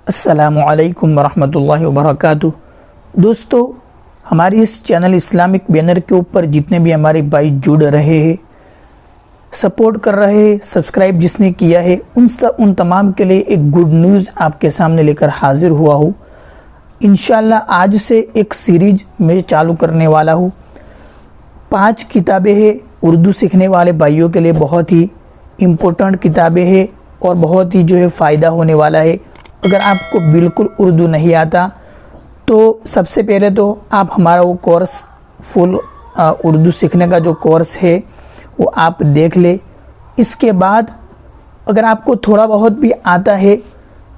अस्सलामुअलैकुम वरहमतुल्लाहि वबरकातुह। दोस्तों, हमारी इस चैनल इस्लामिक बैनर के ऊपर जितने भी हमारे भाई जुड़ रहे हैं, सपोर्ट कर रहे हैं, सब्सक्राइब जिसने किया है, उन तमाम के लिए एक गुड न्यूज़ आपके सामने लेकर हाजिर हुआ हूँ। इंशाल्लाह आज से एक सीरीज मैं चालू करने वाला हूँ। 5 किताबें हैं उर्दू सीखने वाले भाइयों के लिए, बहुत ही इम्पोर्टेंट किताबें हैं और बहुत ही फ़ायदा होने वाला है। अगर आपको बिल्कुल उर्दू नहीं आता तो सबसे पहले तो आप हमारा वो कोर्स फुल उर्दू सीखने का जो कोर्स है वो आप देख ले। इसके बाद अगर आपको थोड़ा बहुत भी आता है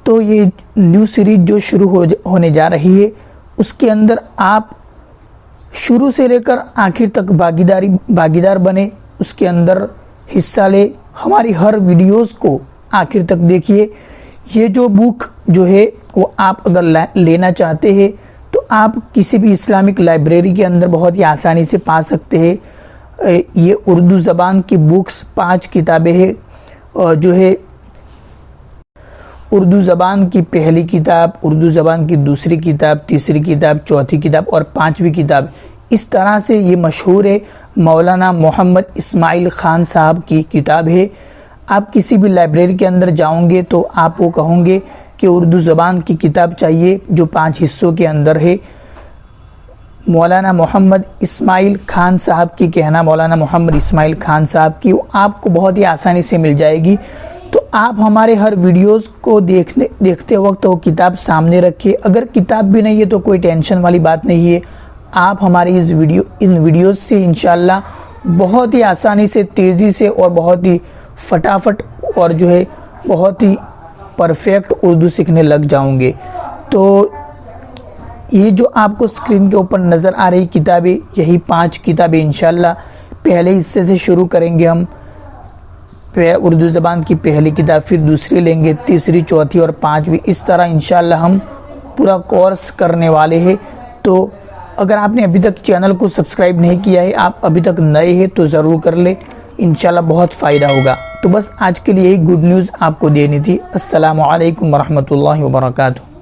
तो ये न्यू सीरीज जो शुरू होने जा रही है उसके अंदर आप शुरू से लेकर आखिर तक भागीदार बने, उसके अंदर हिस्सा ले, हमारी हर वीडियोस को आखिर तक देखिए। ये जो बुक जो है वो आप अगर लेना चाहते हैं तो आप किसी भी इस्लामिक लाइब्रेरी के अंदर बहुत ही आसानी से पा सकते हैं। ये उर्दू ज़बान की बुक्स 5 किताबें हैं जो है उर्दू ज़बान की पहली किताब, उर्दू ज़बान की दूसरी किताब, तीसरी किताब, चौथी किताब और 5वीं किताब। इस तरह से ये मशहूर है, मौलाना मोहम्मद इस्माइल ख़ान साहब की किताब है। आप किसी भी लाइब्रेरी के अंदर जाओगे तो आप वो कहोगे कि उर्दू ज़बान की किताब चाहिए जो 5 हिस्सों के अंदर है। मौलाना मोहम्मद इस्माइल ख़ान साहब की कहना, मौलाना मोहम्मद इस्माइल ख़ान साहब की, वो आपको बहुत ही आसानी से मिल जाएगी। तो आप हमारे हर वीडियोस को देखते वक्त वो किताब सामने रखिए। अगर किताब भी नहीं है तो कोई टेंशन वाली बात नहीं है, आप हमारी इन वीडियोस से इंशाल्लाह बहुत ही आसानी से, तेज़ी से और बहुत ही फटाफट और बहुत ही परफेक्ट उर्दू सीखने लग जाओगे। तो ये जो आपको स्क्रीन के ऊपर नज़र आ रही किताबें, यही 5 किताबें इंशाल्लाह पहले हिस्से से शुरू करेंगे हम। उर्दू ज़बान की पहली किताब, फिर दूसरी लेंगे, तीसरी, चौथी और 5वीं। इस तरह इंशाल्लाह हम पूरा कोर्स करने वाले हैं। तो अगर आपने अभी तक चैनल को सब्सक्राइब नहीं किया है, आप अभी तक नए हैं तो ज़रूर कर ले, इंशाल्लाह बहुत फ़ायदा होगा। तो बस आज के लिए यही गुड न्यूज़ आपको देनी थी। अस्सलामु अलैकुम वरहमतुल्लाहि वबरकातुहू।